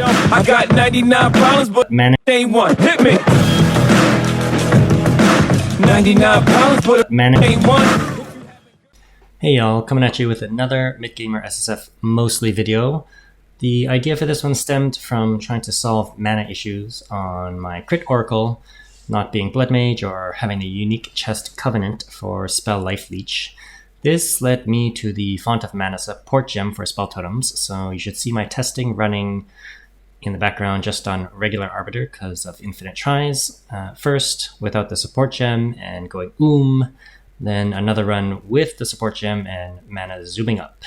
I got 99 problems, but mana ain't one. Hit me. 99 problems, but mana. ain't one. Hey y'all, coming at you with another Mid-Gamer SSF mostly video. The idea for this one stemmed from trying to solve mana issues on my crit oracle, not being blood mage or having a unique chest covenant for spell life leech. This led me to the Font of Mana support gem for spell totems, so you should see my testing running in the background just on regular Arbiter because of infinite tries. First without the support gem and going then another run with the support gem and mana zooming up.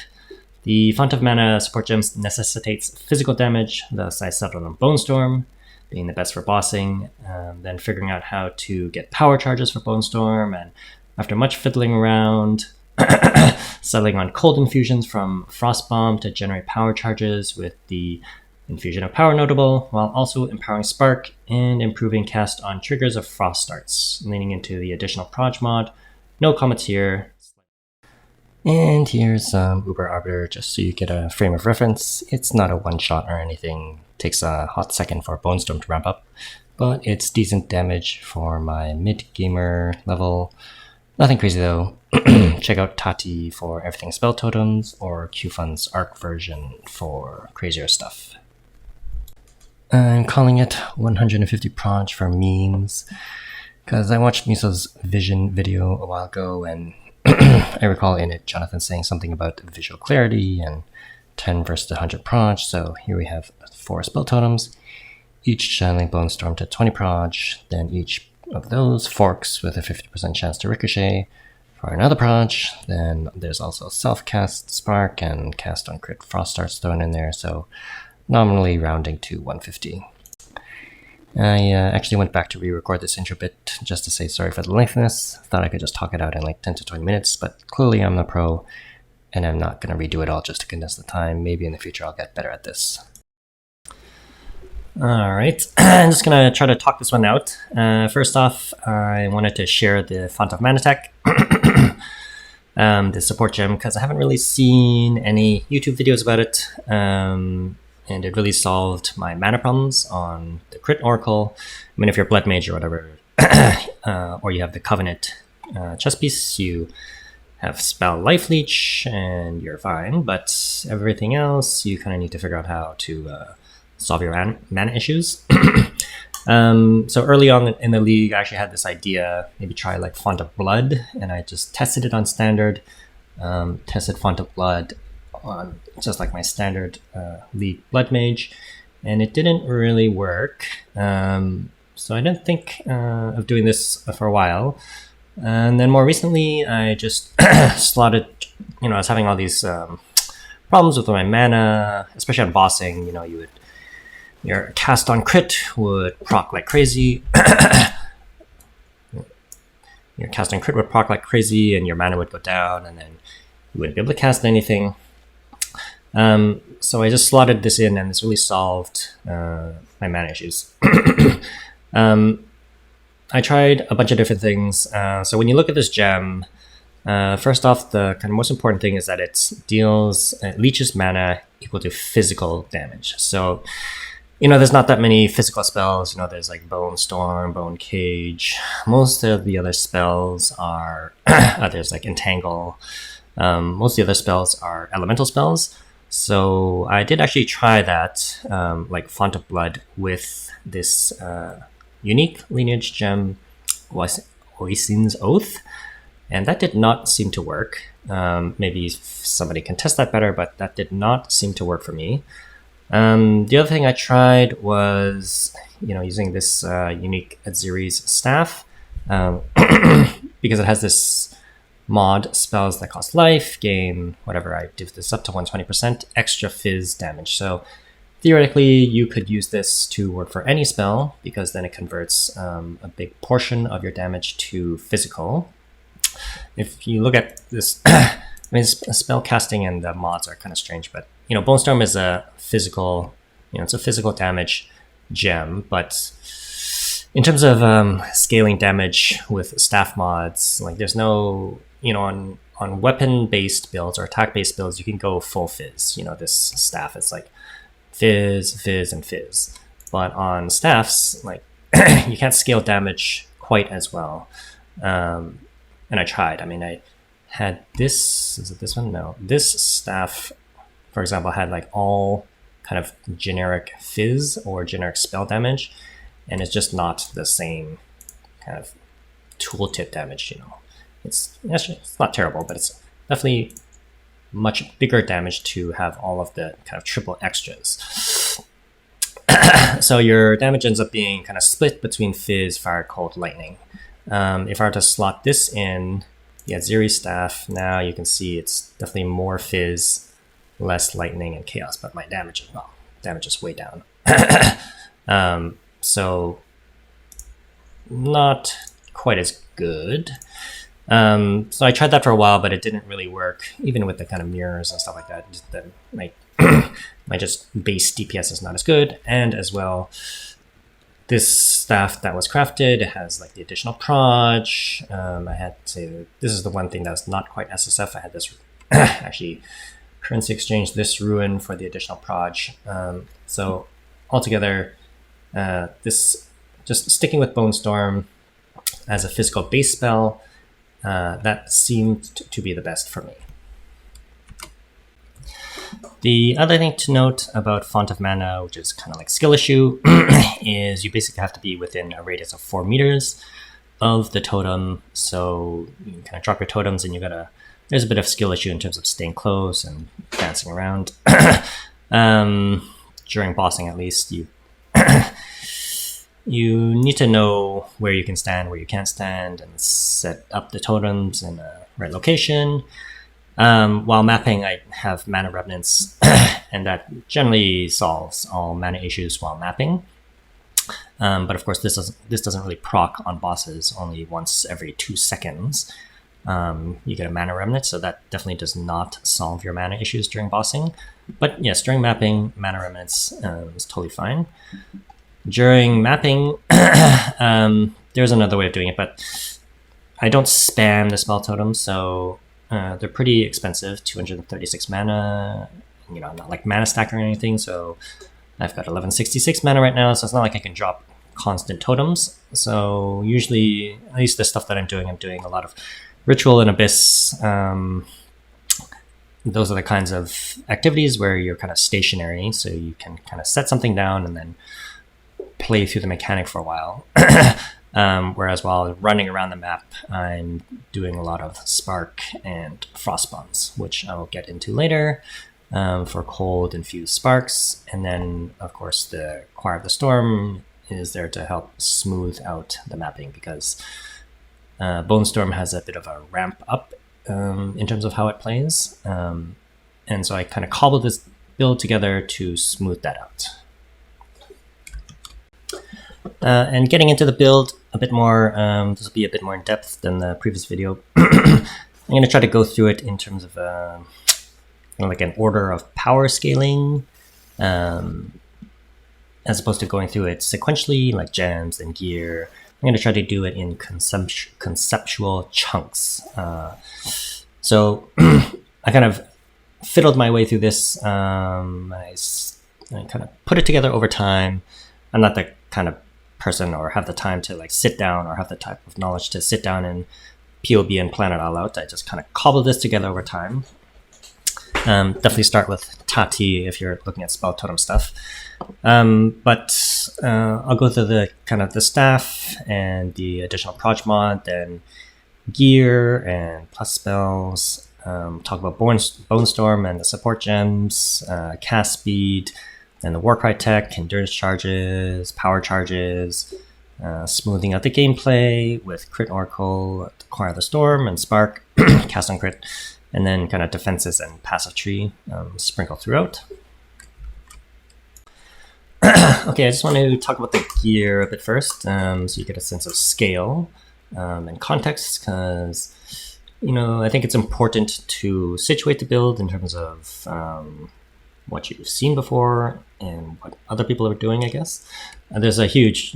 The Font of Mana support gems necessitates physical damage, thus I settled on Bone Storm, being the best for bossing, then figuring out how to get power charges for Bone Storm, and after much fiddling around, settling on cold infusions from Frostbomb to generate power charges with the Infusion of Power notable, while also empowering Spark and improving cast on triggers of Frost Starts, leaning into the additional Proj mod. No comments here. And here's some Uber Arbiter just so you get a frame of reference. It's not a one-shot or anything. Takes a hot second for Bone Storm to ramp up, but it's decent damage for my mid-gamer level. Nothing crazy though. Check out Tati for everything spell totems, or QFun's ARC version for crazier stuff. I'm calling it 150 Proj for memes, because I watched Miso's Vision video a while ago, and I recall in it Jonathan saying something about visual clarity and 10 versus 100 Proj, so here we have 4 spell totems, each channeling Bone Storm to 20 Proj, then each of those forks with a 50% chance to ricochet for another Proj, then there's also self-cast Spark and cast on crit Frost Starts thrown in there, so nominally rounding to 150. I actually went back to re-record this intro bit just to say sorry for the lengthiness. Thought I could just talk it out in like 10 to 20 minutes, but clearly I'm the pro, and I'm not going to redo it all just to condense the time. Maybe in the future I'll get better at this. Alright, I'm just going to try to talk this one out. First off, I wanted to share the Font of Mana tech, the support gem, because I haven't really seen any YouTube videos about it. And it really solved my mana problems on the crit oracle. I mean, if you're blood mage or whatever, or you have the covenant chess piece, you have spell life leech and you're fine, but everything else you kind of need to figure out how to solve your mana issues. So early on in the league, I actually had this idea, maybe try like Font of Blood, and I just tested it on standard, tested Font of Blood on just like my standard league blood mage, and it didn't really work. So I didn't think of doing this for a while, and then more recently I just slotted, I was having all these problems with my mana, especially on bossing. Your cast on crit would proc like crazy. Your cast on crit would proc like crazy, and your mana would go down, and then you wouldn't be able to cast anything. So I just slotted this in, and this really solved my mana issues. I tried a bunch of different things. So when you look at this gem, first off, the kind of most important thing is that it leeches mana equal to physical damage. So, there's not that many physical spells. There's like Bone Storm, Bone Cage. Most of the other spells are, there's like Entangle. Most of the other spells are elemental spells. So I did actually try that, like Font of Blood, with this unique lineage gem, Oisin's Oath, and that did not seem to work. Maybe somebody can test that better, but that did not seem to work for me. The other thing I tried was, using this unique Adziri's staff, because it has this mod spells that cost life, gain whatever, I did this up to 120% extra fizz damage. So theoretically you could use this to work for any spell, because then it converts a big portion of your damage to physical. If you look at this, I mean, spell casting and the mods are kind of strange, but Bone Storm is a physical, it's a physical damage gem, but in terms of scaling damage with staff mods, like there's no, on weapon-based builds or attack-based builds, you can go full fizz. This staff is like fizz, fizz, and fizz. But on staffs, like you can't scale damage quite as well. And I tried. I mean, I had this. Is it this one? No. This staff, for example, had like all kind of generic fizz or generic spell damage, and it's just not the same kind of tooltip damage. You know, it's not terrible, but it's definitely much bigger damage to have all of the kind of triple extras. So your damage ends up being kind of split between fizz, fire, cold, lightning. If I were to slot this in the Aziri staff, now you can see it's definitely more fizz, less lightning and chaos, but my damage is way down. So not quite as good. So I tried that for a while, but it didn't really work, even with the kind of mirrors and stuff like that. Just that my just base DPS is not as good, and as well, this staff that was crafted, it has like the additional Proj. I had to. This is the one thing that's not quite SSF. I had this actually currency exchange this ruin for the additional Proj. So altogether, this just sticking with Bone Storm as a physical base spell, that seemed to be the best for me. The other thing to note about Font of Mana, which is kind of like skill issue, is you basically have to be within a radius of 4 meters of the totem. So you can kind of drop your totems, and there's a bit of skill issue in terms of staying close and dancing around. During bossing, at least, you need to know where you can stand, where you can't stand, and set up the totems in the right location. While mapping, I have mana remnants, and that generally solves all mana issues while mapping. But of course, this doesn't really proc on bosses. Only once every 2 seconds, you get a mana remnant, so that definitely does not solve your mana issues during bossing. But yes, during mapping, mana remnants is totally fine. During mapping, there's another way of doing it, but I don't spam the spell totems, so they're pretty expensive, 236 mana. You know, I'm not like mana stacker or anything, so I've got 1166 mana right now, so it's not like I can drop constant totems. So usually, at least the stuff that I'm doing a lot of Ritual and Abyss. Those are the kinds of activities where you're kind of stationary, so you can kind of set something down and then play through the mechanic for a while. Whereas while running around the map, I'm doing a lot of Spark and Frost Bonds, which I will get into later, for cold infused sparks. And then, of course, the Choir of the Storm is there to help smooth out the mapping, because Bone Storm has a bit of a ramp up in terms of how it plays. And so I kind of cobbled this build together to smooth that out. And getting into the build a bit more, this will be a bit more in depth than the previous video. I'm going to try to go through it in terms of like an order of power scaling, as opposed to going through it sequentially, like gems and gear. I'm going to try to do it in conceptual chunks. So I kind of fiddled my way through this. I kind of put it together over time. I'm not the kind of person or have the time to like sit down or have the type of knowledge to sit down and POB and plan it all out. I just kind of cobbled this together over time. Definitely start with Tati if you're looking at spell totem stuff. But I'll go through the kind of the staff and the additional Proj mod, then gear and plus spells. Talk about Bone Storm and the support gems, cast speed, and the Warcry tech, endurance charges, power charges, smoothing out the gameplay with Crit Oracle, Choir of the Storm, and Spark, cast on crit, and then kind of defenses and passive tree sprinkled throughout. Okay, I just want to talk about the gear a bit first, so you get a sense of scale and context, because I think it's important to situate the build in terms of what you've seen before and what other people are doing, I guess. There's a huge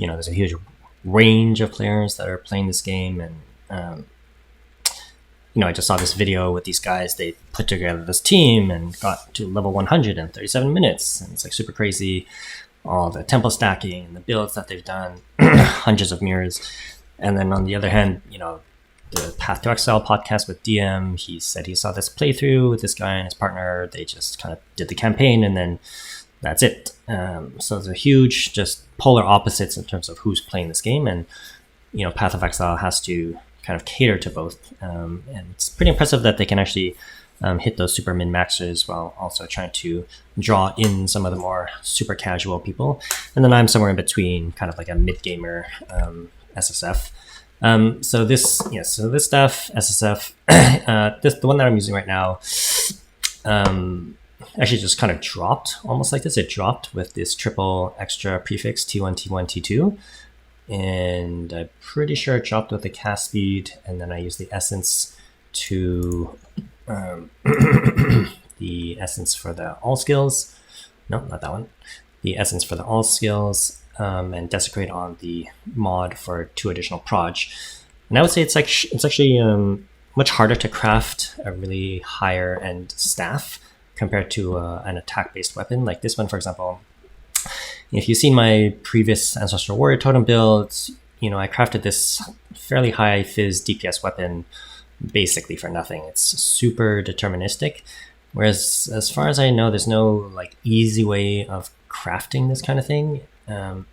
range of players that are playing this game, and I just saw this video with these guys. They put together this team and got to level 100 in 37 minutes. And it's like super crazy. All the temple stacking and the builds that they've done, hundreds of mirrors. And then on the other hand, the Path to Exile podcast with DM, he said he saw this playthrough with this guy and his partner. They just kind of did the campaign and then that's it. So there's a huge just polar opposites in terms of who's playing this game. And, Path of Exile has to kind of cater to both. And it's pretty impressive that they can actually hit those super min-maxers while also trying to draw in some of the more super casual people. And then I'm somewhere in between, kind of like a mid-gamer SSF. So this stuff, SSF, the one that I'm using right now, actually just kind of dropped almost like this. It dropped with this triple extra prefix T1, T1, T2. And I'm pretty sure it dropped with the cast speed. And then I used the essence to the essence for the all skills. No, not that one. The essence for the all skills. And desecrate on the mod for 2 additional proj. And I would say it's actually much harder to craft a really higher end staff compared to an attack based weapon. Like this one, for example, if you've seen my previous Ancestral Warrior Totem builds, I crafted this fairly high Fizz DPS weapon basically for nothing. It's super deterministic. Whereas as far as I know, there's no like easy way of crafting this kind of thing. And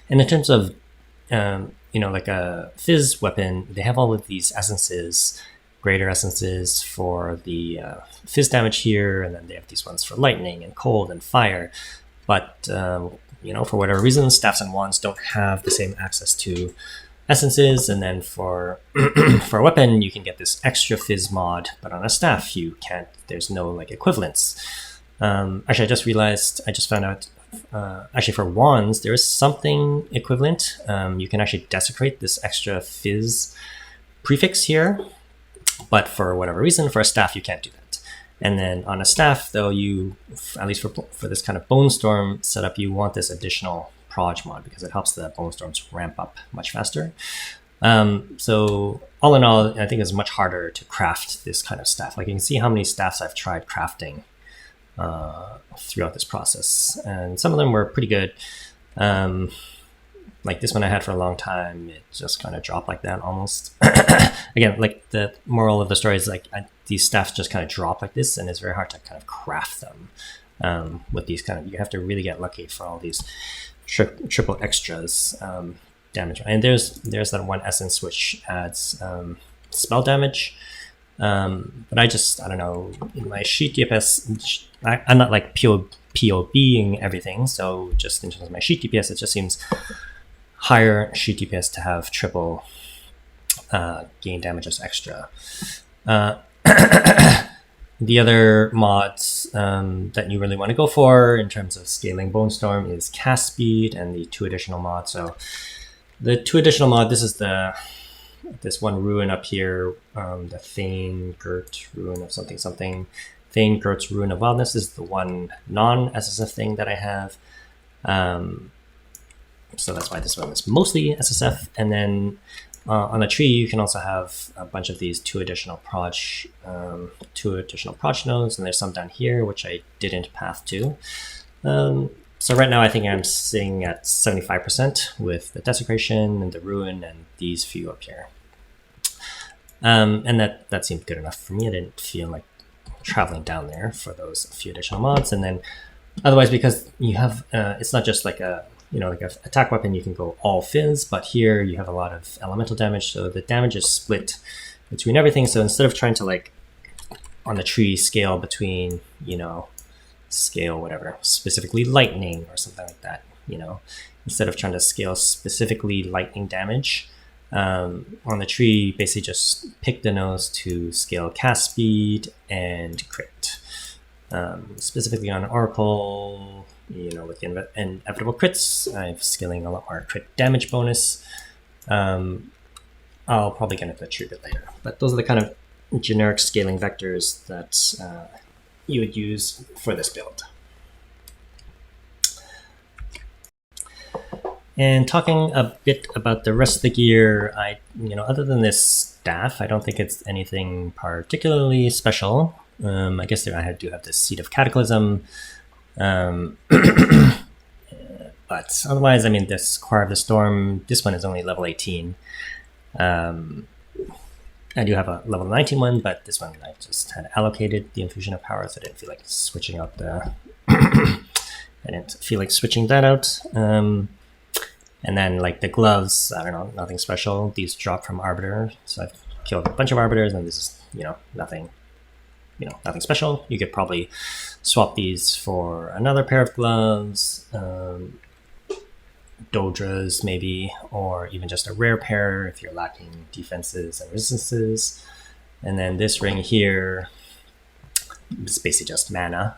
in terms of, like a Fizz weapon, they have all of these essences, greater essences for the Fizz damage here, and then they have these ones for lightning and cold and fire. But, for whatever reason, staffs and wands don't have the same access to essences. And then for for a weapon, you can get this extra Fizz mod, but on a staff, you can't. There's no like equivalence. Actually, I just found out. Actually, for wands, there is something equivalent. You can actually desecrate this extra Fizz prefix here, but for whatever reason, for a staff, you can't do that. And then on a staff, though, you, at least for this kind of Bone Storm setup, you want this additional Proj mod because it helps the Bone Storms ramp up much faster. So all in all, I think it's much harder to craft this kind of staff. Like you can see how many staffs I've tried crafting throughout this process, and some of them were pretty good. Like this one I had for a long time, it just kind of dropped like that almost. Again, like the moral of the story is like these staffs just kind of drop like this, and it's very hard to kind of craft them with these kind of. You have to really get lucky for all these triple extras damage. And there's that one essence which adds spell damage. But I don't know, in my sheet DPS, I'm not like POBing everything, so just in terms of my sheet DPS, it just seems higher sheet DPS to have triple gain damage as extra. The other mods that you really want to go for in terms of scaling Bone Storm is cast speed and the 2 additional mods. So the 2 additional mod, this is this one ruin up here, the Thane Girt Ruin of something. Thane Girt's Ruin of Wildness is the one non-SSF thing that I have. So that's why this one is mostly SSF. And then on the tree, you can also have a bunch of these 2 additional proj nodes, and there's some down here which I didn't path to. So right now I think I'm sitting at 75% with the Desecration and the Ruin and these few up here. And that seemed good enough for me. I didn't feel like traveling down there for those few additional mods. And then otherwise, because you have, it's not just like a attack weapon, you can go all Fizz, but here you have a lot of elemental damage. So the damage is split between everything. So instead of trying to like on the tree scale between, scale whatever, specifically lightning or something like that, instead of trying to scale specifically lightning damage, on the tree, basically just pick the nodes to scale cast speed and crit. Specifically on Oracle, with the inevitable crits, I'm scaling a lot more crit damage bonus. I'll probably get into the tree a bit later, but those are the kind of generic scaling vectors that you would use for this build. And talking a bit about the rest of the gear, other than this staff. I don't think it's anything particularly special. I guess I do have this Seed of Cataclysm. But otherwise, I mean, this Choir of the Storm, this one is only level 18. I do have a level 19 one, but this one I just had allocated the Infusion of Power, so I didn't feel like switching out the... I didn't feel like switching that out. And then like the gloves, I don't know, nothing special. These drop from Arbiter, so I've killed a bunch of Arbiters, and this is, nothing special. You could probably swap these for another pair of gloves, Dodras maybe, or even just a rare pair if you're lacking defenses and resistances. And then this ring here is basically just mana.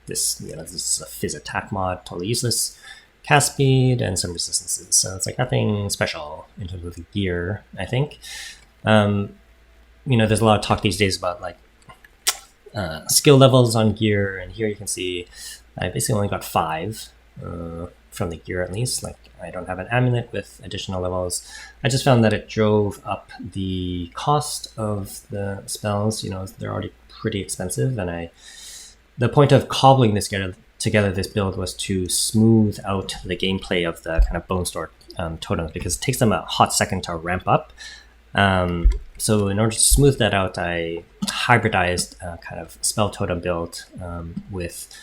This is a Fizz attack mod, totally useless. Cast speed and some resistances, so it's like nothing special in terms of the gear, I think. There's a lot of talk these days about like skill levels on gear, and here you can see I basically only got 5 from the gear, at least. Like, I don't have an amulet with additional levels. I just found that it drove up the cost of the spells. They're already pretty expensive, and the point of cobbling this together this build was to smooth out the gameplay of the kind of Bone Store totems, because it takes them a hot second to ramp up. So in order to smooth that out, I hybridized a kind of spell totem build with,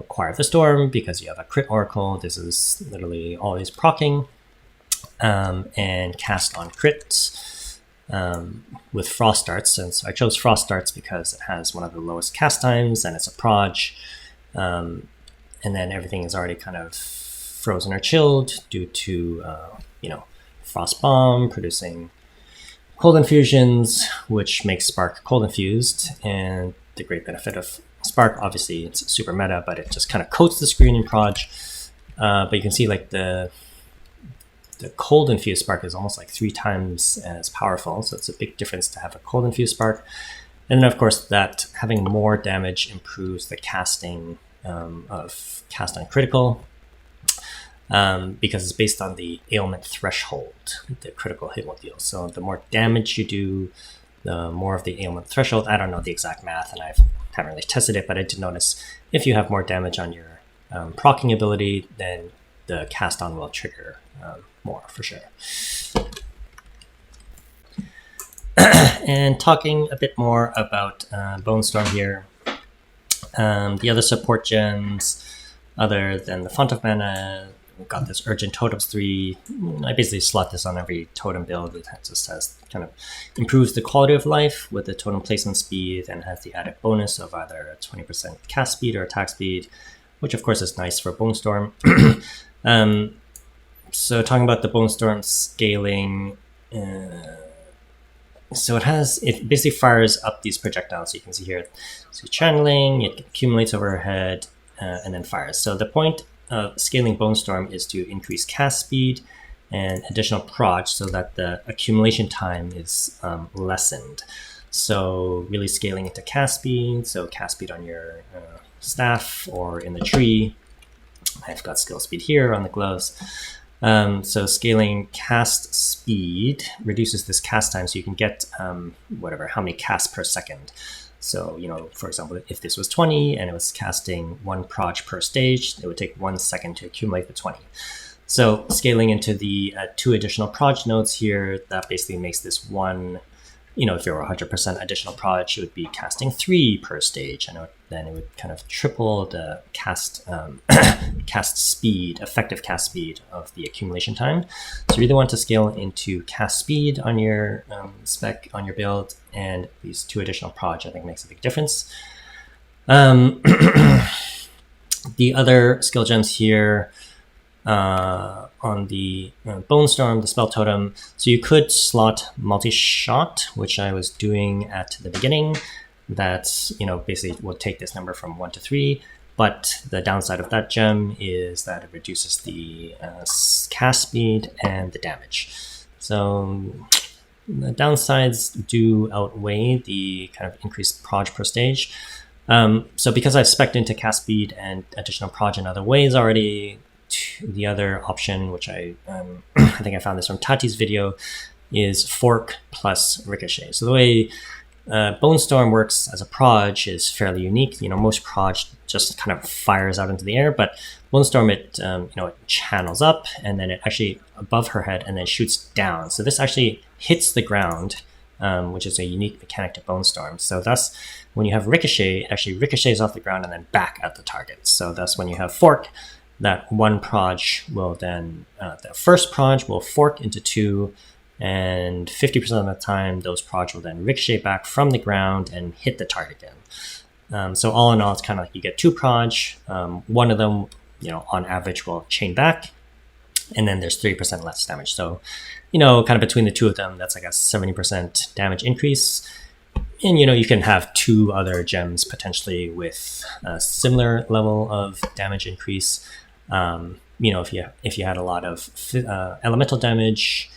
Choir of the Storm, because you have a crit oracle. This is literally always proccing, and cast on crits with frost darts. And so I chose frost darts because it has one of the lowest cast times, and it's a proj. And then everything is already kind of frozen or chilled due to, frost bomb producing cold infusions, which makes Spark cold infused. And the great benefit of Spark, obviously it's super meta, but it just kind of coats the screen in proj. But you can see like the cold infused Spark is almost like 3 times as powerful. So it's a big difference to have a cold infused Spark. And then of course that having more damage improves the casting of cast on critical, because it's based on the ailment threshold the critical hit will deal. So the more damage you do, the more of the ailment threshold. I don't know the exact math, and I haven't really tested it, but I did notice if you have more damage on your proccing ability, then the cast on will trigger more for sure. And talking a bit more about Bone Storm here, the other support gens, other than the Font of Mana, we've got this Urgent Totems 3. I basically slot this on every totem build. It just has kind of improves the quality of life with the totem placement speed, and has the added bonus of either 20% cast speed or attack speed, which of course is nice for Bone Storm. So talking about the Bone Storm scaling, so it basically fires up these projectiles. So you can see here, so channeling, it accumulates overhead, and then fires. So the point of scaling Bone Storm is to increase cast speed and additional proj, so that the accumulation time is lessened. So really scaling into cast speed, so cast speed on your staff or in the tree. I've got skill speed here on the gloves. So scaling cast speed reduces this cast time, so you can get how many casts per second. So, for example, if this was 20 and it was casting 1 proj per stage, it would take 1 second to accumulate the 20. So scaling into the 2 additional proj nodes here, that basically makes this one, if it were 100% additional proj, it would be casting 3 per stage, and then it would kind of triple the cast speed, effective cast speed of the accumulation time. So you really want to scale into cast speed on your spec, on your build, and these 2 additional proj I think makes a big difference. The other skill gems here, on the Bone Storm, the spell totem. So you could slot multi-shot, which I was doing at the beginning. That's, basically will take this number from 1 to 3. But the downside of that gem is that it reduces the cast speed and the damage. So the downsides do outweigh the kind of increased proj per stage. So because I've spec'd into cast speed and additional proj in other ways already, the other option, which I think I found this from Tati's video, is Fork plus Ricochet. So the way Bone Storm works as a Proj is fairly unique. Most Proj just kind of fires out into the air, but Bone Storm, it channels up, and then it actually above her head, and then shoots down. So this actually hits the ground, which is a unique mechanic to Bone Storm. So thus, when you have Ricochet, it actually ricochets off the ground and then back at the target. So thus, when you have Fork, that one Proj will then, the first Proj will fork into two, and 50% of the time, those Proj will then ricochet back from the ground and hit the target again. So all in all, it's kind of like you get two Proj. One of them, on average, will chain back, and then there's 3% less damage. So, kind of between the two of them, that's like a 70% damage increase. And, you can have two other gems potentially with a similar level of damage increase. If you had a lot of elemental damage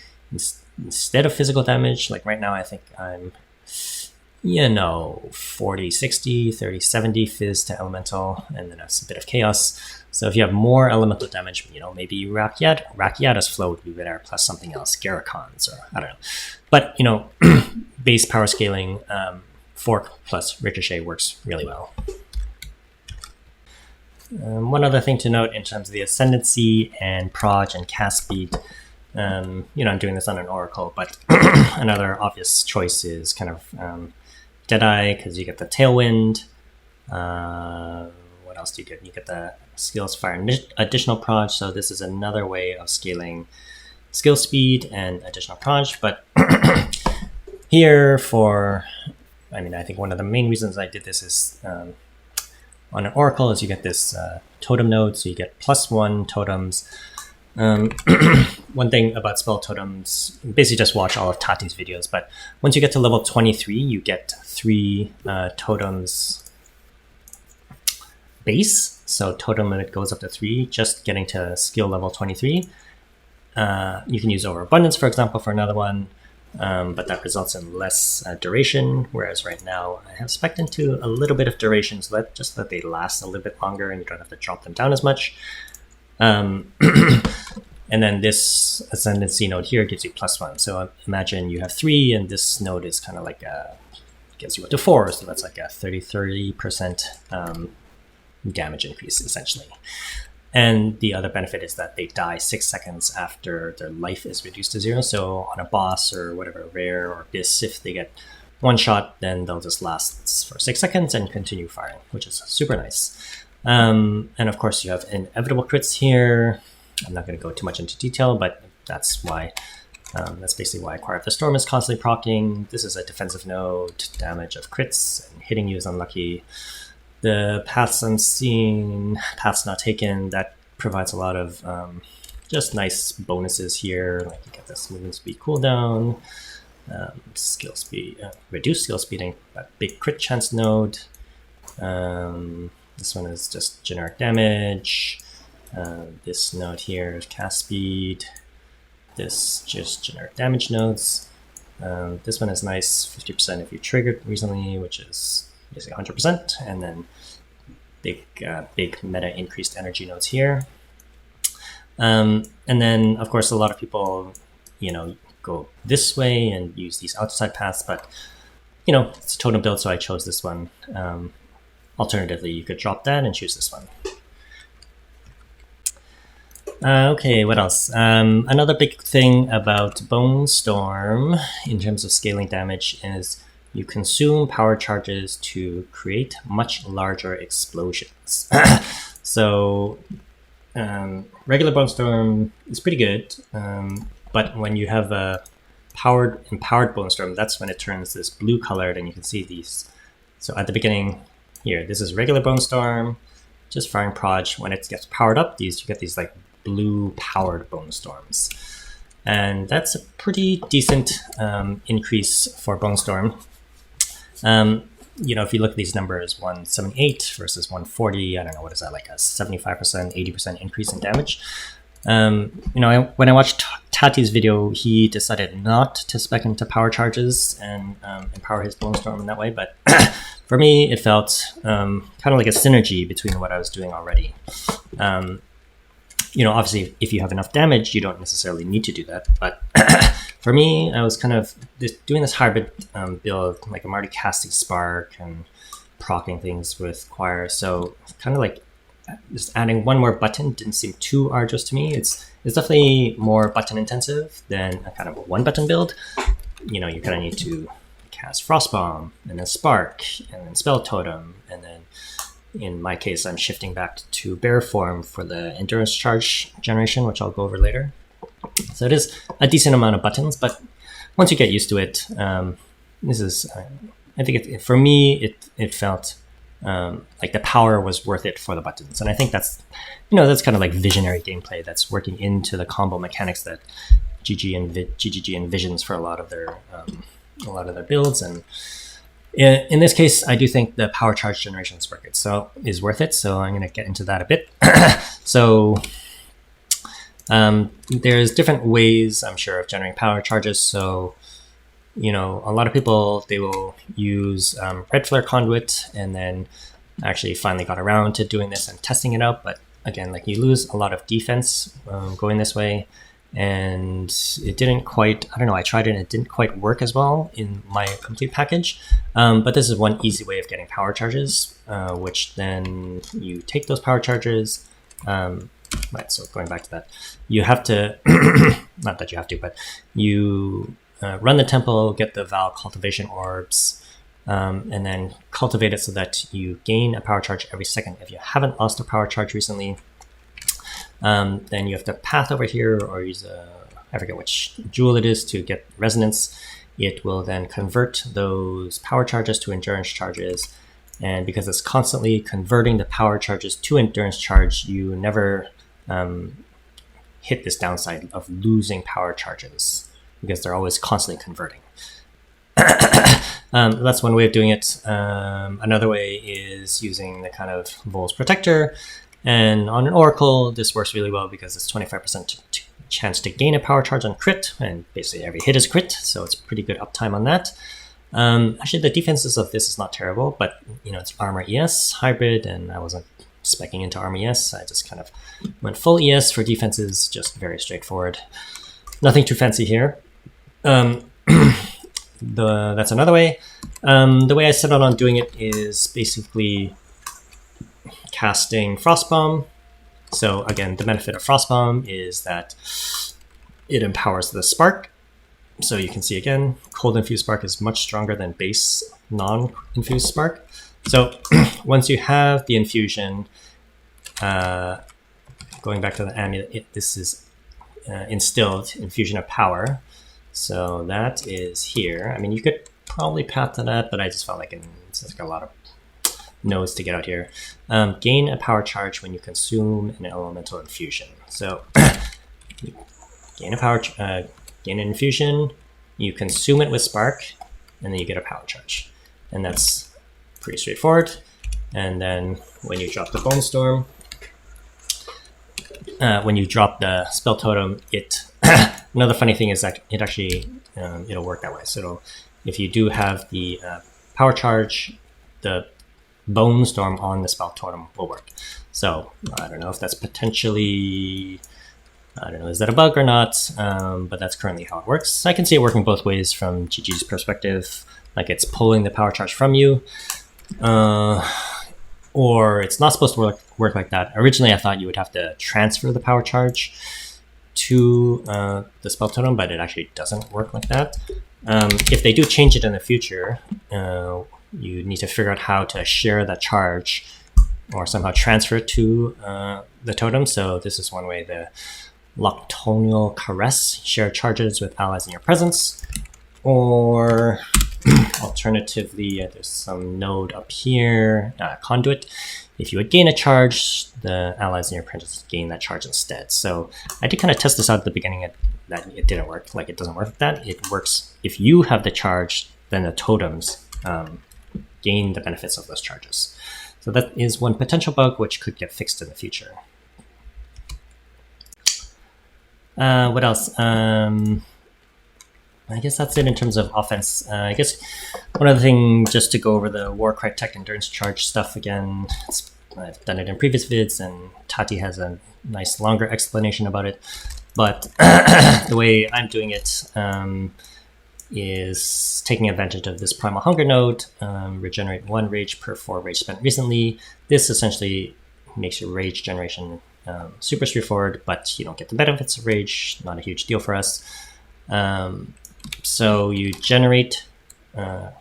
instead of physical damage, like right now, I think I'm, 40-60, 30-70 fizz to elemental, and then that's a bit of chaos. So if you have more elemental damage, maybe Rakiata's flow would be better, plus something else, Garakon's, or I don't know. But, base power scaling, Fork plus Ricochet works really well. One other thing to note in terms of the Ascendancy and Proj and cast speed, I'm doing this on an Oracle, but another obvious choice is kind of Deadeye, because you get the Tailwind. What else do you get? You get the Skills Fire additional Proj, so this is another way of scaling skill speed and additional Proj. But here I think one of the main reasons I did this is on an Oracle is you get this totem node, so you get +1 totems. One thing about spell totems, basically just watch all of Tati's videos, but once you get to level 23, you get 3 totems base. So totem limit goes up to 3, just getting to skill level 23. You can use Overabundance, for example, for another one, but that results in less duration, whereas right now I have spec'd into a little bit of duration, so that they last a little bit longer and you don't have to drop them down as much. And then this Ascendancy node here gives you +1. So imagine you have 3, and this node is kind of like gives you up to 4, so that's like a 30% damage increase, essentially. And the other benefit is that they die 6 seconds after their life is reduced to 0. So on a boss or whatever, rare or abyss, if they get one shot, then they'll just last for 6 seconds and continue firing, which is super nice. And of course, you have inevitable crits here. I'm not going to go too much into detail, but that's why. That's basically why Choir of the Storm is constantly proccing. This is a defensive node, damage of crits, and hitting you is unlucky. The Paths Unseen, Paths Not Taken, that provides a lot of just nice bonuses here. Like you get this movement speed cooldown, skill speed, reduced skill speeding, that big crit chance node. This one is just generic damage. This node here is cast speed. This just generic damage nodes. This one is nice, 50% if you triggered recently, which is basically 100%. And then big meta increased energy nodes here. And then, of course, a lot of people, go this way and use these outside paths, but, it's a totem build, so I chose this one. Alternatively, you could drop that and choose this one. Okay, what else? Another big thing about Bone Storm in terms of scaling damage is you consume power charges to create much larger explosions. So regular Bone Storm is pretty good, but when you have a empowered Bone Storm, that's when it turns this blue colored, and you can see these. So at the beginning here, this is regular Bone Storm, just firing Proj. When it gets powered up, you get these like blue powered Bone Storms, and that's a pretty decent increase for Bone Storm. If you look at these numbers, 178 versus 140, I don't know, what is that, like a 75%, 80% increase in damage. When I watched Tati's video, he decided not to spec into power charges and empower his Bone Storm in that way, but for me, it felt kind of like a synergy between what I was doing already. Obviously, if you have enough damage, you don't necessarily need to do that. But for me, I was kind of doing this hybrid build, like I'm already casting Spark and proccing things with Choir, so kind of like just adding one more button didn't seem too arduous to me. It's definitely more button intensive than a kind of a one button build. You know, you kind of need to cast Frostbomb and then Spark and then Spell Totem, and then in my case, I'm shifting back to Bear form for the Endurance Charge generation, which I'll go over later. So it is a decent amount of buttons, but once you get used to it, this is, I think for me, it felt like the power was worth it for the buttons. And I think that's, you know, that's kind of like visionary gameplay that's working into the combo mechanics that GGG envisions for a lot of their builds. And in this case, I do think the power charge generation is worth it. So I'm going to get into that a bit. So there's different ways, I'm sure, of generating power charges. So, you know, a lot of people, they will use Red Flare Conduit, and then actually finally got around to doing this and testing it out. But again, like you lose a lot of defense going this way. And it didn't quite, I don't know, I tried it and it didn't quite work as well in my complete package. But this is one easy way of getting power charges, which then you take those power charges. Right, so going back to that, you have to, not that you have to, but you run the temple, get the Val cultivation orbs, and then cultivate it so that you gain a power charge every second. If you haven't lost a power charge recently, then you have to path over here or use I forget which jewel it is to get resonance. It will then convert those power charges to endurance charges. And because it's constantly converting the power charges to endurance charge, you never hit this downside of losing power charges because they're always constantly converting. That's one way of doing it. Another way is using the kind of Vol's Protector. And on an Oracle, this works really well because it's 25% chance to gain a power charge on crit, and basically every hit is crit, so it's pretty good uptime on that. Actually, the defenses of this is not terrible, but you know, it's armor ES hybrid, and I wasn't speccing into armor ES. I just kind of went full ES for defenses, just very straightforward. Nothing too fancy here. That's another way. The way I settled on doing it is basically casting Frostbomb. So again, the benefit of Frostbomb is that it empowers the Spark. So you can see again, Cold Infused Spark is much stronger than base non-infused Spark. So once you have the infusion, going back to the amulet, this is instilled infusion of power. So that is here. I mean, you could probably path to that, but I just felt like it's like a lot of nodes to get out here. Gain a power charge when you consume an elemental infusion. So you gain an infusion, you consume it with Spark, and then you get a power charge. And that's pretty straightforward. And then when you drop the Bone Storm, when you drop the Spell Totem, another funny thing is that it actually, it'll work that way. So if you do have the power charge, the Bone Storm on the Spell Totem will work. So I don't know if that's potentially, I don't know, is that a bug or not? But that's currently how it works. I can see it working both ways from GG's perspective, like it's pulling the power charge from you, or it's not supposed to work like that. Originally, I thought you would have to transfer the power charge to the Spell Totem, but it actually doesn't work like that. If they do change it in the future, you need to figure out how to share that charge or somehow transfer it to the totem. So this is one way, the Nocturnal Caress, share charges with allies in your presence. Or alternatively, there's some node up here, Conduit. If you would gain a charge, the allies in your presence gain that charge instead. So I did kind of test this out at the beginning that it didn't work. Like, it doesn't work like that. It works if you have the charge, then the totems gain the benefits of those charges. So that is one potential bug which could get fixed in the future. What else? I guess that's it in terms of offense. I guess one other thing, just to go over the Warcry Tech Endurance Charge stuff again. I've done it in previous vids, and Tati has a nice longer explanation about it. But the way I'm doing it is taking advantage of this Primal Hunger node, regenerate 1 rage per 4 rage spent recently. This essentially makes your rage generation super straightforward, but you don't get the benefits of rage, not a huge deal for us. So you generate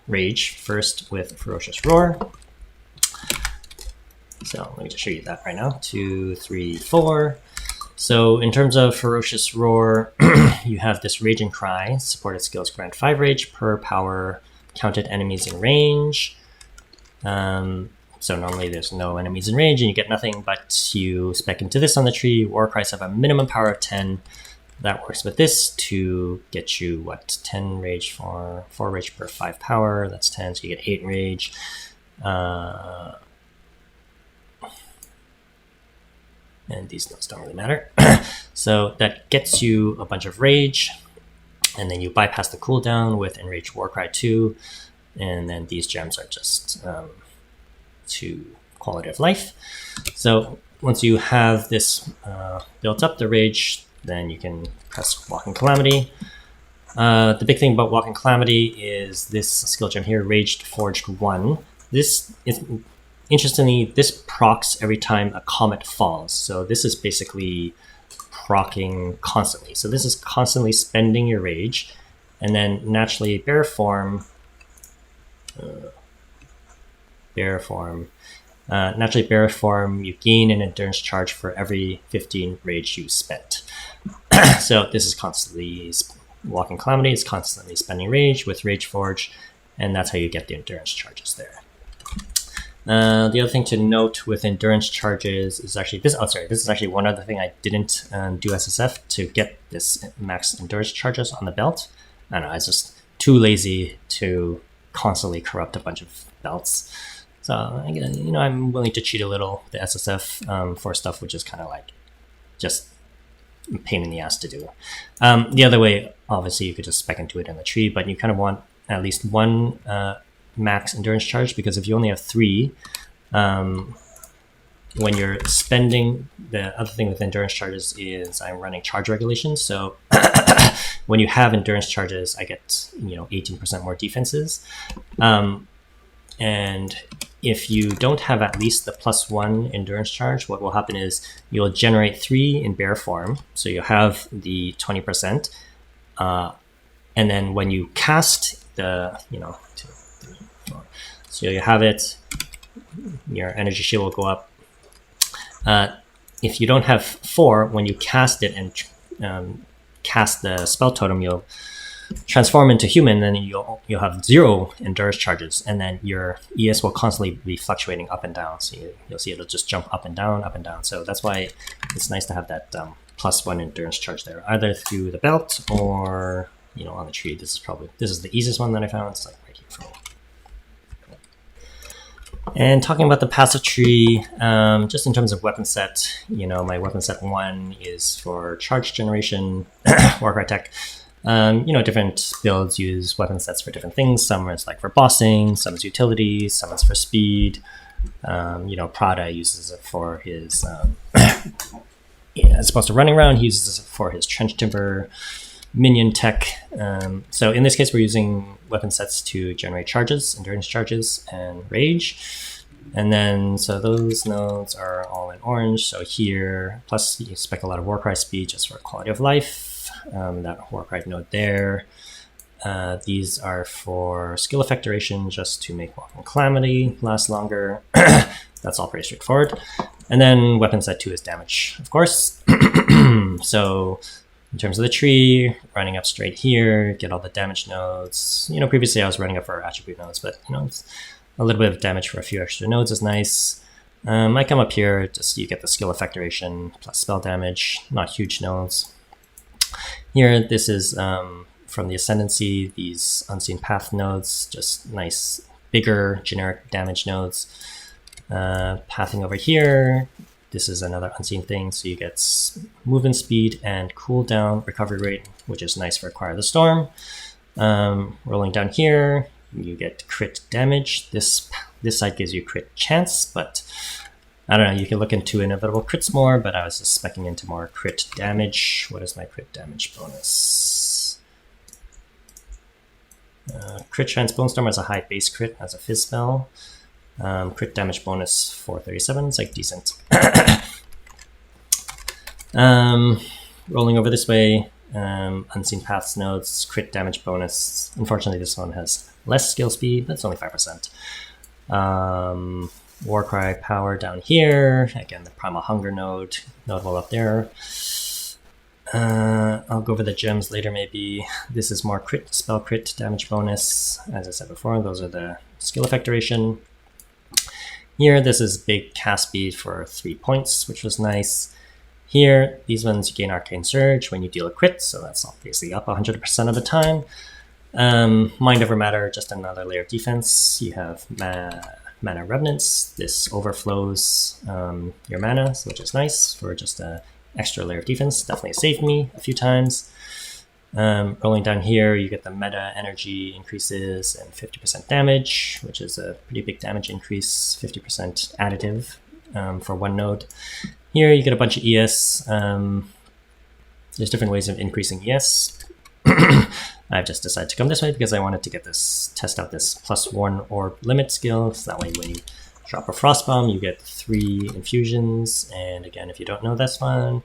rage first with Ferocious Roar. So let me just show you that right now. 2, 3, 4. So in terms of Ferocious Roar, you have this Raging Cry. Supported skills grant 5 rage per power counted enemies in range. So normally there's no enemies in range and you get nothing, but you spec into this on the tree. Warcries have a minimum power of 10. That works with this to get you, what, 10 rage for 4 rage per 5 power. That's 10, so you get 8 rage. And these notes don't really matter. So that gets you a bunch of rage, and then you bypass the cooldown with Enraged Warcry 2, and then these gems are just to quality of life. So once you have this built up, the rage, then you can press Walking Calamity. The big thing about Walking Calamity is this skill gem here, Raged Forged 1. This is, interestingly, this procs every time a comet falls. So this is basically proccing constantly. So this is constantly spending your rage, and then naturally bear form, naturally bear form, you gain an endurance charge for every 15 rage you spent. So this is constantly Walking Calamity, is constantly spending rage with Rage Forge, and that's how you get the endurance charges there. The other thing to note with endurance charges is actually this. Oh, sorry, this is actually one other thing I didn't do SSF to get this max endurance charges on the belt. I don't know, I was just too lazy to constantly corrupt a bunch of belts. So, you know, I'm willing to cheat a little the SSF for stuff which is kind of like just a pain in the ass to do. The other way, obviously, you could just spec into it in the tree, but you kind of want at least one max endurance charge, because if you only have 3, when you're spending, the other thing with endurance charges is I'm running charge regulations. So when you have endurance charges, I get 18% more defenses. And if you don't have at least the +1 endurance charge, what will happen is you'll generate 3 in bear form. So you'll have the 20%. And then when you cast the, 2, 3, 4, so you have it, your energy shield will go up. If you don't have 4, when you cast it and cast the spell totem, you'll transform into human, then you'll have 0 endurance charges, and then your ES will constantly be fluctuating up and down. So you'll see it'll just jump up and down, up and down. So that's why it's nice to have that +1 endurance charge there, either through the belt or on the tree. This is the easiest one that I found. It's like right here for me. And talking about the passive tree, just in terms of weapon set, my weapon set 1 is for charge generation, Warcry tech. Different builds use weapon sets for different things. Some is like for bossing, some is utility, some is for speed. Prada uses it for his, as opposed to running around, he uses it for his trench timber minion tech. So in this case, we're using weapon sets to generate charges, endurance charges, and rage. And then, so those nodes are all in orange. So here, plus you expect a lot of Warcry speed just for quality of life. That Warcry node there. These are for skill effect duration, just to make Walking Calamity last longer. That's all pretty straightforward. And then weapon set 2 is damage, of course. So in terms of the tree, running up straight here, get all the damage nodes. Previously I was running up for attribute nodes, but it's a little bit of damage for a few extra nodes is nice. I come up here, just you get the skill effect duration plus spell damage, not huge nodes. Here, this is from the Ascendancy, these Unseen Path nodes, just nice, bigger, generic damage nodes. Pathing over here, this is another unseen thing, so you get movement speed and cooldown recovery rate, which is nice for Acquire the Storm. Rolling down here, you get crit damage. This side gives you crit chance, but I don't know, you can look into inevitable crits more, but I was just speccing into more crit damage. What is my crit damage bonus? Crit Shines Bone Storm has a high base crit as a fizz spell. Crit damage bonus 437, it's like decent. Rolling over this way, Unseen Paths nodes, crit damage bonus. Unfortunately, this one has less skill speed, but it's only 5%. Warcry power down here. Again, the Primal Hunger node, notable up there. I'll go over the gems later maybe. This is more crit, spell crit damage bonus. As I said before, those are the skill effect duration. Here, this is big cast speed for 3 points, which was nice. Here, these ones you gain Arcane Surge when you deal a crit, so that's obviously up 100% of the time. Mind Over Matter, just another layer of defense. You have Mana Revenants. This overflows your mana, which is nice for just an extra layer of defense. Definitely saved me a few times. Rolling down here, you get the meta energy increases and 50% damage, which is a pretty big damage increase, 50% additive for one node. Here you get a bunch of ES. There's different ways of increasing ES. I've just decided to come this way because I wanted to get this, test out this +1 orb limit skill. So that way when you drop a Frost Bomb, you get 3 infusions. And again, if you don't know this one,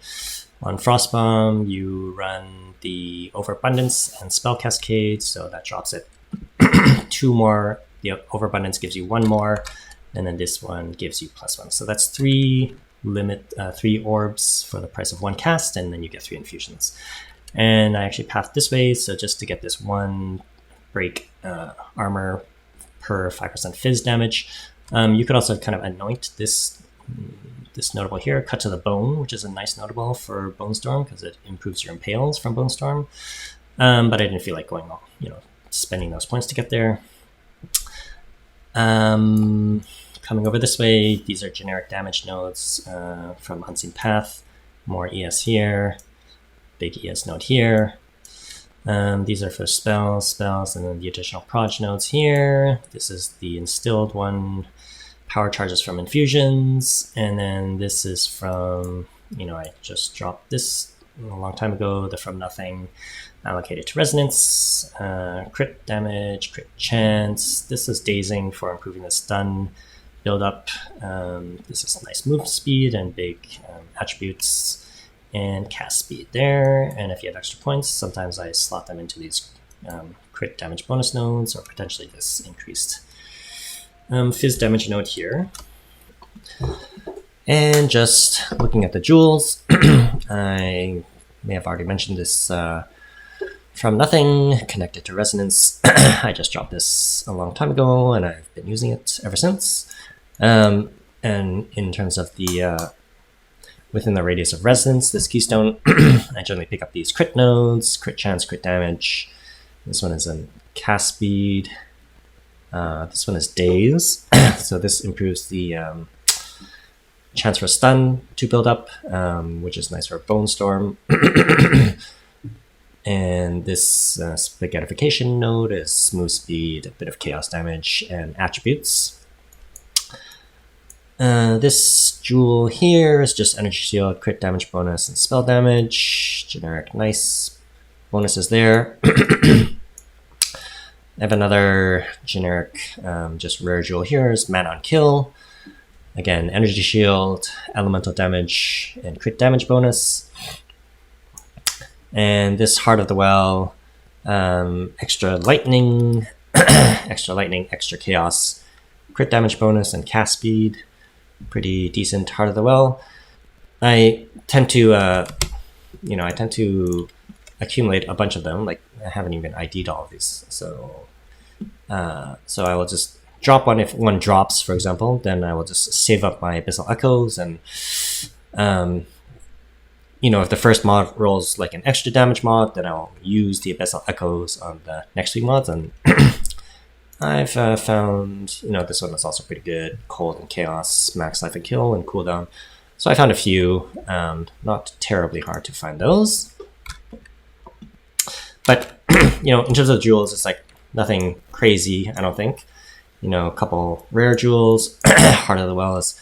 on Frost Bomb, you run the Overabundance and Spell Cascade. So that drops it 2 more. The Overabundance gives you 1 more. And then this one gives you +1. So that's 3 orbs for the price of 1 cast, and then you get 3 infusions. And I actually pathed this way, so just to get this 1 break armor per 5% fizz damage. You could also kind of anoint this notable here, Cut to the Bone, which is a nice notable for Bone Storm because it improves your impales from Bone Storm. But I didn't feel like going, spending those points to get there. Coming over this way, these are generic damage nodes from Unseen Path. More ES here, big ES node here. These are for spells, and then the additional Proj nodes here. This is the instilled one, power charges from infusions, and then this is from, I just dropped this a long time ago, the From Nothing allocated to Resonance, crit damage, crit chance. This is dazing for improving the stun build up. This is nice move speed and big attributes and cast speed there. And if you have extra points, sometimes I slot them into these crit damage bonus nodes, or potentially this increased fizz damage node here. And just looking at the jewels, I may have already mentioned this From Nothing connected to Resonance. I just dropped this a long time ago and I've been using it ever since. And in terms of the within the radius of Resonance, this keystone, I generally pick up these crit nodes, crit chance, crit damage. This one is a cast speed. This one is daze. So this improves the chance for stun to build up, which is nice for Bone Storm. And this spaghettification node is smooth speed, a bit of chaos damage, and attributes. This jewel here is just energy shield, crit damage bonus, and spell damage. Generic, nice bonuses there. I have another generic, just rare jewel here is Mana on Kill. Again, energy shield, elemental damage, and crit damage bonus. And this Heart of the Well, extra lightning, extra chaos, crit damage bonus, and cast speed. Pretty decent Heart of the Well. I tend to, accumulate a bunch of them. Like I haven't even ID'd all of these, so I will just drop one if one drops, for example. Then I will just save up my Abyssal Echoes, and if the first mod rolls like an extra damage mod, then I'll use the Abyssal Echoes on the next few mods. And I've found, this one is also pretty good. Cold and Chaos, Max Life and Kill, and Cooldown. So I found a few, not terribly hard to find those. But, in terms of jewels, it's like nothing crazy, I don't think. A couple rare jewels. Heart of the Well is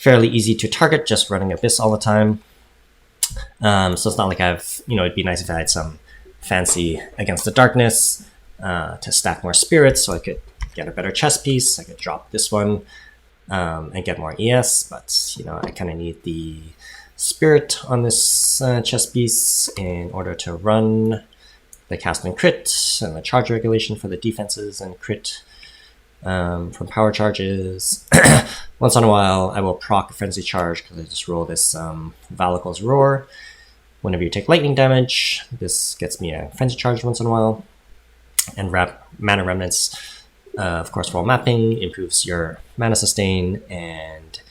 fairly easy to target, just running Abyss all the time. So it's not like it'd be nice if I had some fancy Against the Darkness to stack more spirits so I could get a better chess piece. I could drop this one and get more ES, but I kind of need the spirit on this chess piece in order to run the cast and crit and the charge regulation for the defenses and crit from power charges. Once in a while, I will proc a frenzy charge because I just roll this Valakhal's Roar. Whenever you take lightning damage, this gets me a frenzy charge once in a while. And mana remnants, of course, while mapping, improves your mana sustain, and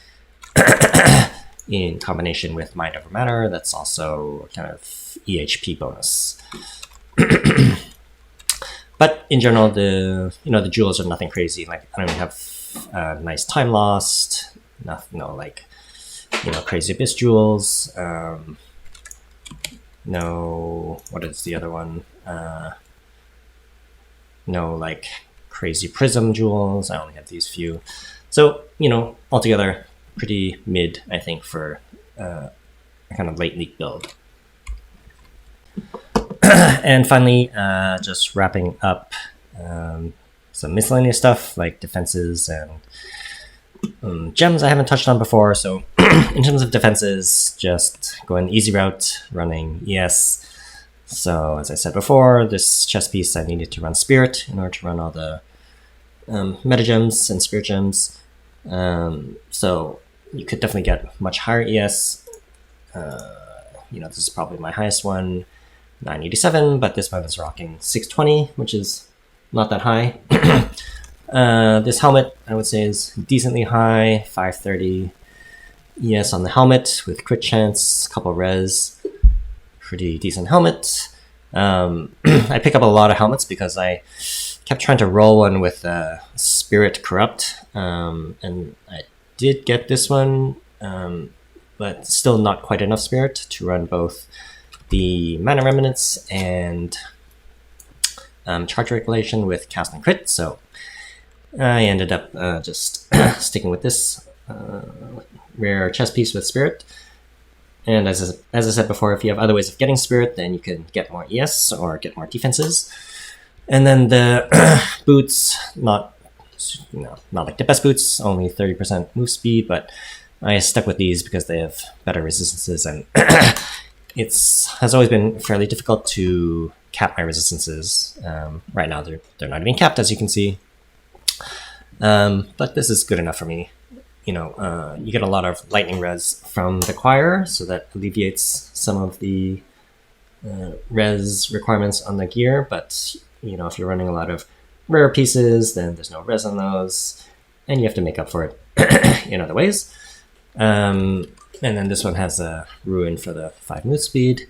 in combination with Mind Over Matter, that's also kind of EHP bonus. But in general, the jewels are nothing crazy. Like, I don't even have nice time lost, crazy abyss jewels. No, what is the other one? No, like, crazy prism jewels. I only have these few. So, altogether, pretty mid, I think, for a kind of late league build. And finally, just wrapping up some miscellaneous stuff like defenses and gems I haven't touched on before. So in terms of defenses, just going the easy route, running ES. So as I said before, this chess piece I needed to run Spirit in order to run all the meta gems and Spirit gems. So you could definitely get much higher ES. This is probably my highest one, 987, but this one is rocking 620, which is not that high. This helmet, I would say, is decently high, 530 ES on the helmet with crit chance, couple res, pretty decent helmet. I pick up a lot of helmets because I kept trying to roll one with Spirit Corrupt, and I did get this one, but still not quite enough Spirit to run both the Mana Remnants and charge regulation with cast and crit, so I ended up just sticking with this rare chess piece with Spirit. And as I said before, if you have other ways of getting Spirit, then you can get more ES or get more defenses. And then the boots, not like the best boots, only 30% move speed, but I stuck with these because they have better resistances, and it has always been fairly difficult to cap my resistances. Right now they're not even capped, as you can see. But this is good enough for me. You get a lot of lightning res from the choir, so that alleviates some of the res requirements on the gear. But if you're running a lot of rare pieces, then there's no res on those, and you have to make up for it in other ways. And then this one has a ruin for the 5 move speed.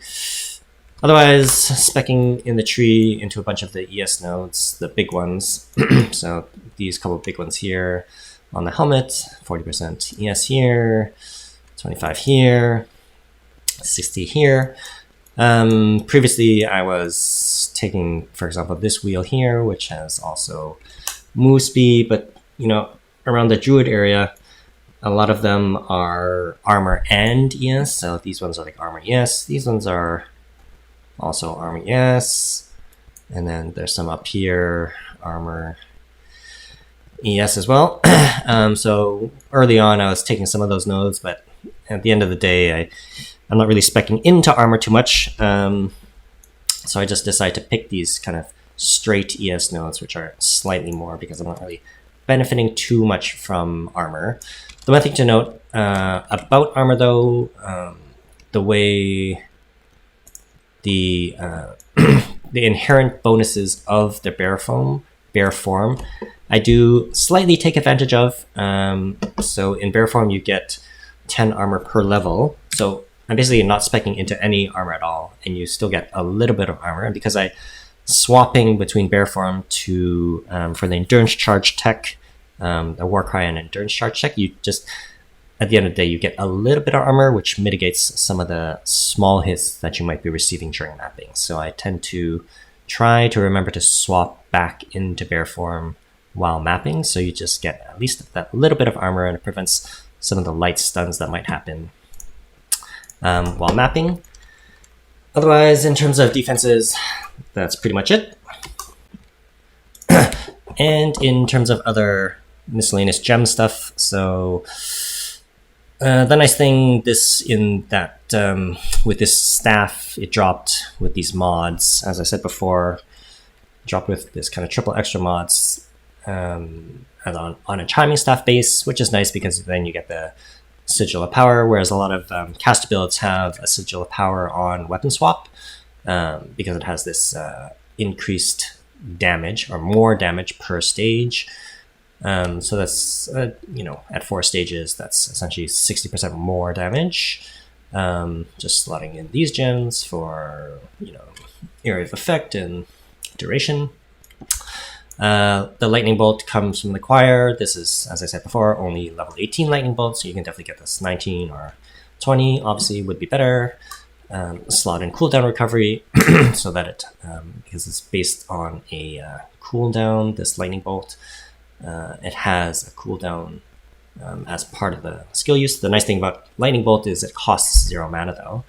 Otherwise, specking in the tree into a bunch of the ES nodes, the big ones. So these couple of big ones here on the helmet, 40% ES here, 25 here, 60 here. Previously, I was taking, for example, this wheel here, which has also move speed, but around the druid area, a lot of them are armor and ES. So these ones are like armor ES. These ones are also armor ES. And then there's some up here, armor ES as well. So early on, I was taking some of those nodes, but at the end of the day, I'm not really speccing into armor too much. So I just decided to pick these kind of straight ES nodes, which are slightly more because I'm not really benefiting too much from armor. The one thing to note about armor, though, the way the the inherent bonuses of the bear form, I do slightly take advantage of. So in bear form, you get 10 armor per level. So I'm basically not speccing into any armor at all, and you still get a little bit of armor. And because I swapping between bear form to for the endurance charge tech, the Warcry and endurance charge check, you just, at the end of the day, you get a little bit of armor, which mitigates some of the small hits that you might be receiving during mapping. So I tend to try to remember to swap back into bear form while mapping, so you just get at least that little bit of armor, and it prevents some of the light stuns that might happen while mapping. Otherwise, in terms of defenses, that's pretty much it. And in terms of other miscellaneous gem stuff, so the nice thing with this staff, it dropped with these mods, as I said before, dropped with this kind of triple extra mods on a chiming staff base, which is nice because then you get the sigil of power, whereas a lot of caster builds have a sigil of power on weapon swap because it has this increased damage or more damage per stage. So that's at 4 stages, that's essentially 60% more damage. Just slotting in these gems for area of effect and duration. The lightning bolt comes from the choir. This is, as I said before, only level 18 lightning bolt, so you can definitely get this 19 or 20. Obviously would be better. Slot in cooldown recovery so that it because it's based on a cooldown. This lightning bolt, it has a cooldown as part of the skill use. The nice thing about lightning bolt is it costs 0 mana though,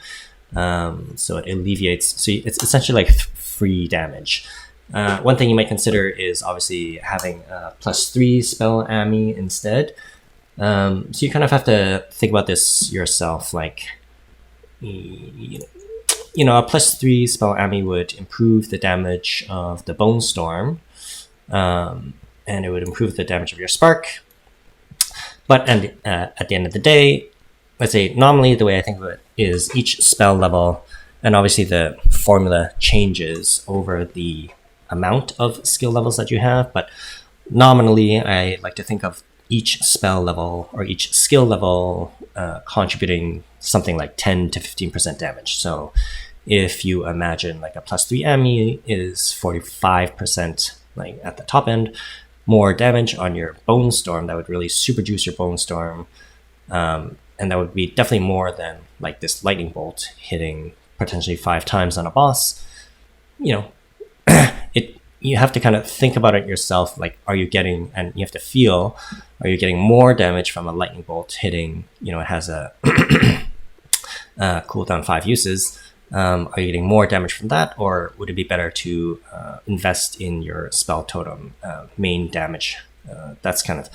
so it alleviates. So it's essentially like free damage. One thing you might consider is obviously having a +3 spell AMI instead. So you kind of have to think about this yourself. Like, a +3 spell AMI would improve the damage of the Bone Storm, and it would improve the damage of your Spark. But at the end of the day, let's say nominally the way I think of it is each spell level, and obviously the formula changes over the amount of skill levels that you have, but nominally I like to think of each spell level or each skill level contributing something like 10 to 15% damage. So if you imagine like a +3 AMI is 45%, like at the top end, more damage on your Bone Storm, that would really super juice your Bone Storm, and that would be definitely more than like this lightning bolt hitting potentially 5 times on a boss. You have to kind of think about it yourself, like are you getting, and you have to feel, are you getting more damage from a lightning bolt hitting, it has a cooldown 5 uses, are you getting more damage from that, or would it be better to invest in your spell totem main damage? That's kind of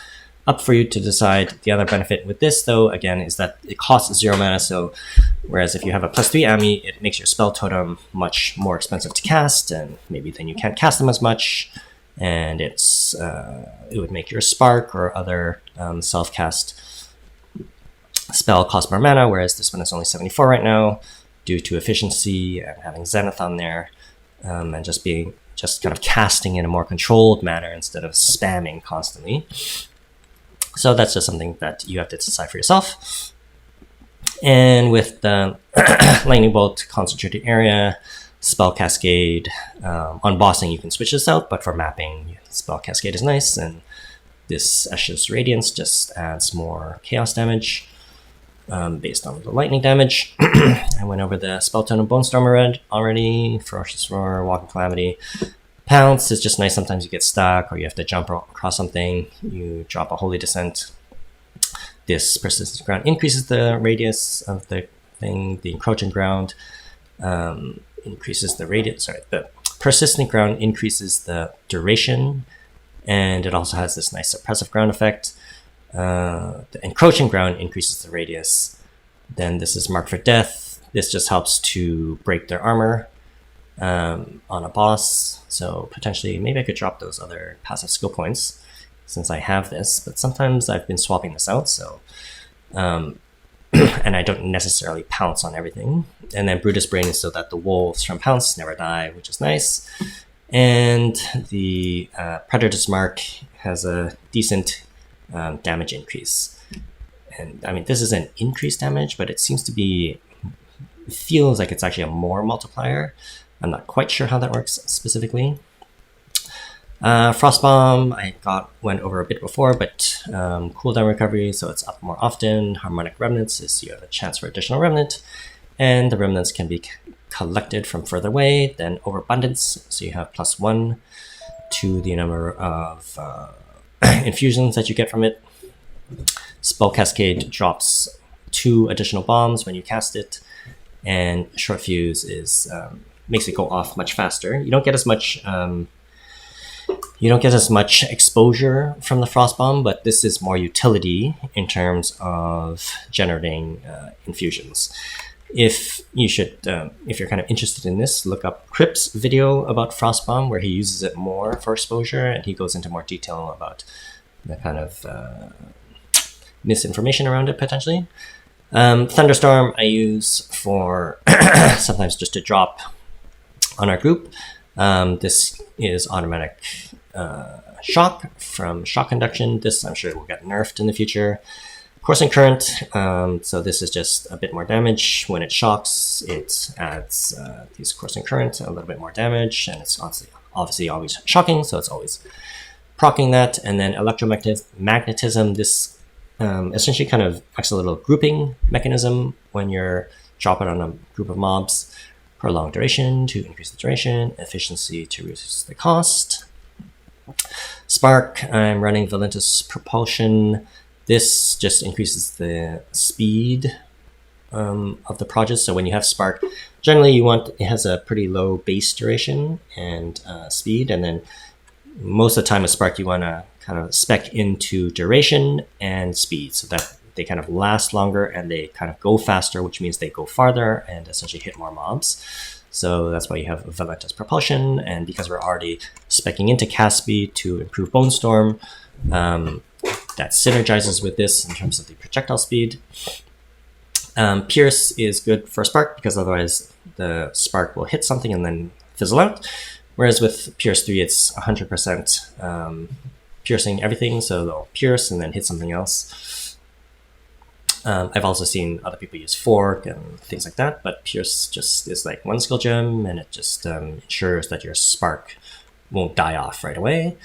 up for you to decide. The other benefit with this though, again, is that it costs 0 mana, so whereas if you have a +3 AMI, it makes your spell totem much more expensive to cast, and maybe then you can't cast them as much, and it would make your Spark or other self-cast spell cost more mana, whereas this one is only 74 right now due to efficiency and having Zenith on there, and just kind of casting in a more controlled manner instead of spamming constantly. So that's just something that you have to decide for yourself. And with the lightning bolt, concentrated area, spell cascade, on bossing you can switch this out, but for mapping, spell cascade is nice, and this Xesht Radiance just adds more chaos damage based on the lightning damage. I went over the spell tone of Bone Storm already. Ferocious Roar, Walking Calamity. Pounce is just nice. Sometimes you get stuck or you have to jump across something. You drop a Holy Descent. This Persistent Ground increases the radius of the thing. The Encroaching Ground increases the radius. Sorry, the Persistent Ground increases the duration, and it also has this nice Suppressive Ground effect. The Encroaching Ground increases the radius. Then this is Mark for Death. This just helps to break their armor on a boss. So potentially, maybe I could drop those other passive skill points since I have this, but sometimes I've been swapping this out, so and I don't necessarily pounce on everything. And then Brutus Brain is so that the wolves from Pounce never die, which is nice. And the Predator's Mark has a decent damage increase. And I mean, this isn't increased damage, but it seems to be, it feels like it's actually a more multiplier. I'm not quite sure how that works specifically. Frostbomb, I went over a bit before, but cooldown recovery, so it's up more often. Harmonic Remnants is you have a chance for additional remnant, and the remnants can be collected from further away. Then Overabundance, so you have +1 to the number of infusions that you get from it. Spell Cascade drops 2 additional bombs when you cast it, and Short Fuse is makes it go off much faster. You don't get as much exposure from the Frost Bomb, but this is more utility in terms of generating infusions. If you're kind of interested in this, look up Crip's video about Frost Bomb, where he uses it more for exposure, and he goes into more detail about the kind of misinformation around it potentially. Thunderstorm I use for sometimes just to drop on our group. This is automatic shock from shock conduction. This I'm sure will get nerfed in the future. Coursing current, so this is just a bit more damage. When it shocks, it adds these coursing current, a little bit more damage, and it's obviously always shocking, so it's always proccing that. And then electromagnetism, this essentially kind of acts a little grouping mechanism when you're dropping on a group of mobs. Prolonged duration to increase the duration, efficiency to reduce the cost. Spark, I'm running Valentus Propulsion. This just increases the speed of the project. So when you have Spark, generally it has a pretty low base duration and speed, and then most of the time with Spark you want to kind of spec into duration and speed so that they kind of last longer and they kind of go faster, which means they go farther and essentially hit more mobs. So that's why you have Valentus Propulsion, and because we're already speccing into cast speed to improve Bone Storm, that synergizes with this in terms of the projectile speed. Pierce is good for Spark because otherwise the Spark will hit something and then fizzle out. Whereas with Pierce 3, it's 100% piercing everything, so they'll pierce and then hit something else. I've also seen other people use Fork and things like that, but Pierce just is like one skill gem, and it just ensures that your Spark won't die off right away.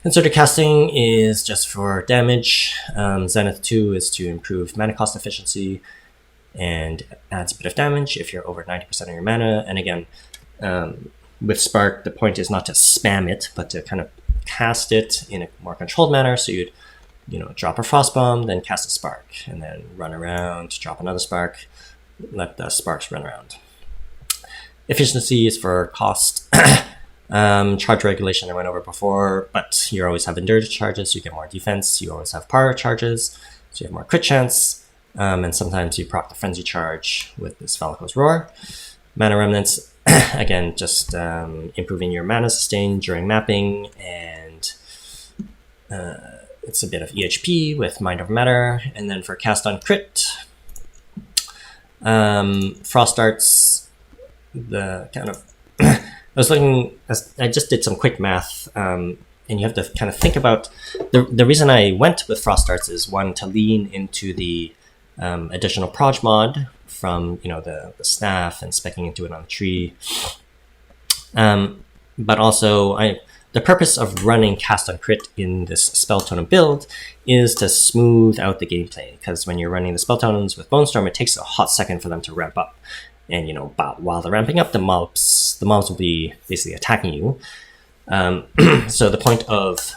Concerted Casting is just for damage. Zenith 2 is to improve mana cost efficiency and adds a bit of damage if you're over 90% of your mana. And again, with Spark, the point is not to spam it, but to kind of cast it in a more controlled manner. So you'd drop a Frost Bomb, then cast a Spark, and then run around, drop another Spark, let the sparks run around. Efficiency is for cost. Charge regulation I went over before, but you always have endurance charges, so you get more defense. You always have power charges, so you have more crit chance. And sometimes you proc the frenzy charge with this Valakos Roar. Mana remnants, again, just improving your mana sustain during mapping, and it's a bit of EHP with Mind Over Matter. And then for cast on crit, Frost Darts, the kind of I just did some quick math, and you have to kind of think about the reason I went with Frost Darts is one, to lean into the additional Proj mod from the staff and specking into it on the tree, but also the purpose of running cast on crit in this spell totem build is to smooth out the gameplay, because when you're running the spell totems with Bone Storm, it takes a hot second for them to ramp up. And while they're ramping up, the mobs will be basically attacking you. So the point of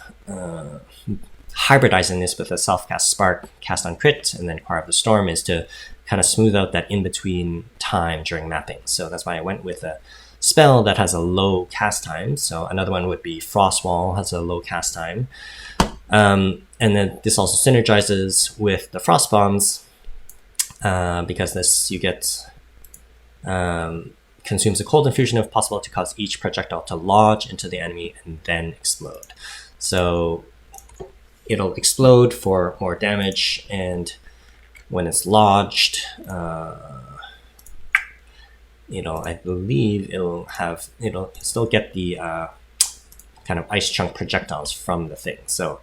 hybridizing this with a self-cast Spark, cast on crit, and then Choir of the Storm is to kind of smooth out that in-between time during mapping. So that's why I went with a spell that has a low cast time. So another one would be Frostwall, has a low cast time. And then this also synergizes with the Frost Bombs, because this you get consumes a cold infusion if possible to cause each projectile to lodge into the enemy and then explode. So it'll explode for more damage, and when it's lodged, I believe it'll still get the kind of ice chunk projectiles from the thing. So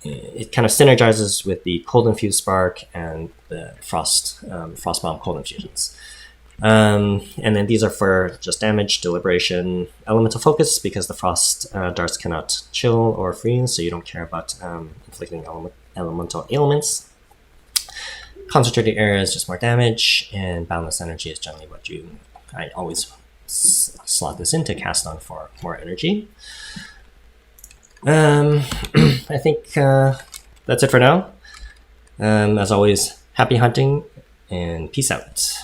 it kind of synergizes with the cold infused Spark and the Frost Bomb cold infusions. And then these are for just damage, deliberation, elemental focus, because the Frost darts cannot chill or freeze, so you don't care about inflicting elemental ailments. Concentrated area is just more damage, and boundless energy is generally what I always slot this in to cast on for more energy. I think that's it for now. As always, happy hunting and peace out.